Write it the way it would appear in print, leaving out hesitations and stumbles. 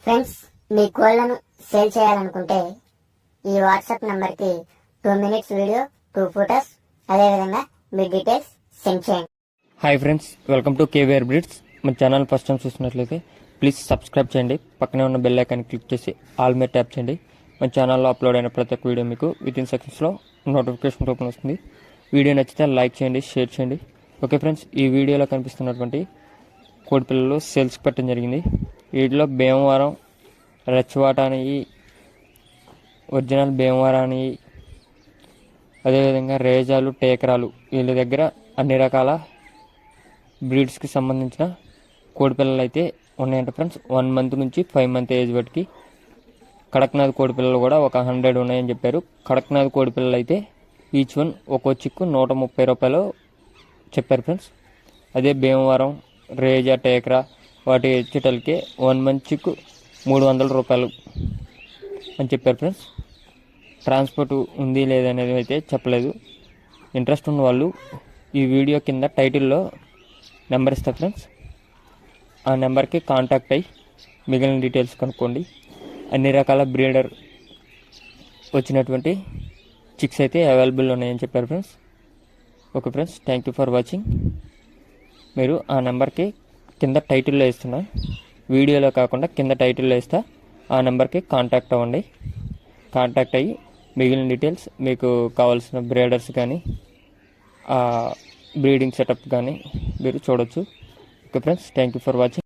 Friends, మీ కోళ్లను sale చేయాలనుకుంటే ఈ వాట్సాప్ నంబర్కి 2 minutes వీడియో, 2 photos, అదేవిధంగా మీ డీటెయిల్స్ సెండ్ చేయండి. Hi friends, welcome to KVR breeds. మన ఛానల్ ఫస్ట్ టైం చూస్తున్నట్లయితే ప్లీజ్ సబ్స్క్రైబ్ చేయండి. పక్కనే ఉన్న బెల్ ఐకాన్ క్లిక్ చేసి ఆల్ మీద ట్యాప్ చేయండి. మన ఛానల్లో అప్లోడ్ అయిన ప్రతి ఒక్క వీడియో మీకు వితిన్ సెకండ్స్లో నోటిఫికేషన్ ఓపెన్ వస్తుంది. వీడియో నచ్చితే లైక్ చేయండి, షేర్ చేయండి. ఓకే ఫ్రెండ్స్, ఈ వీడియోలో కనిపిస్తున్నటువంటి కోడి పిల్లలు సేల్స్కి పెట్టడం జరిగింది. వీటిలో భీమవరం రచ్చవాట అనేవి, ఒరిజినల్ భీమవరం అనేవి, అదేవిధంగా రేజాలు, టేకరాలు, వీళ్ళ దగ్గర అన్ని రకాల బ్రీడ్స్కి సంబంధించిన కోడి పిల్లలు అయితే ఉన్నాయంట ఫ్రెండ్స్. 1 month నుంచి 5 month ఏజ్ బట్టికి కడక్నాథ్ కోడి పిల్లలు కూడా ఒక 100 ఉన్నాయని చెప్పారు. కడక్నాథ్ కోడి పిల్లలు అయితే ఈచ్ వన్ ఒక్కో చిక్కు 130 రూపాయలు చెప్పారు ఫ్రెండ్స్. అదే భీమవరం, రేజా, టేకరా వాటి వచ్చేటలకే 1 month చిక్కు 300 రూపాయలు అని చెప్పారు ఫ్రెండ్స్. ట్రాన్స్పోర్ట్ ఉంది లేదనేది అయితే చెప్పలేదు. ఇంట్రెస్ట్ ఉన్న వాళ్ళు ఈ వీడియో కింద టైటిల్లో నెంబర్ ఇస్తా ఫ్రెండ్స్. ఆ నెంబర్కి కాంటాక్ట్ అయ్యి మిగిలిన డీటెయిల్స్ కనుక్కోండి. అన్ని రకాల బ్రీడర్ వచ్చినటువంటి చిక్స్ అయితే అవైలబుల్ ఉన్నాయని చెప్పారు friends. Okay friends, thank you for watching. మీరు ఆ నెంబర్కి కింద టైటిల్లో ఇస్తున్నా, వీడియోలో కాకుండా కింద టైటిల్లో ఇస్తా. ఆ నెంబర్కి కాంటాక్ట్ అవ్వండి. కాంటాక్ట్ అయ్యి మిగిలిన డీటెయిల్స్, మీకు కావాల్సిన బ్రీడర్స్ కానీ బ్రీడింగ్ సెటప్ కానీ మీరు చూడొచ్చు. Okay friends, thank you for watching.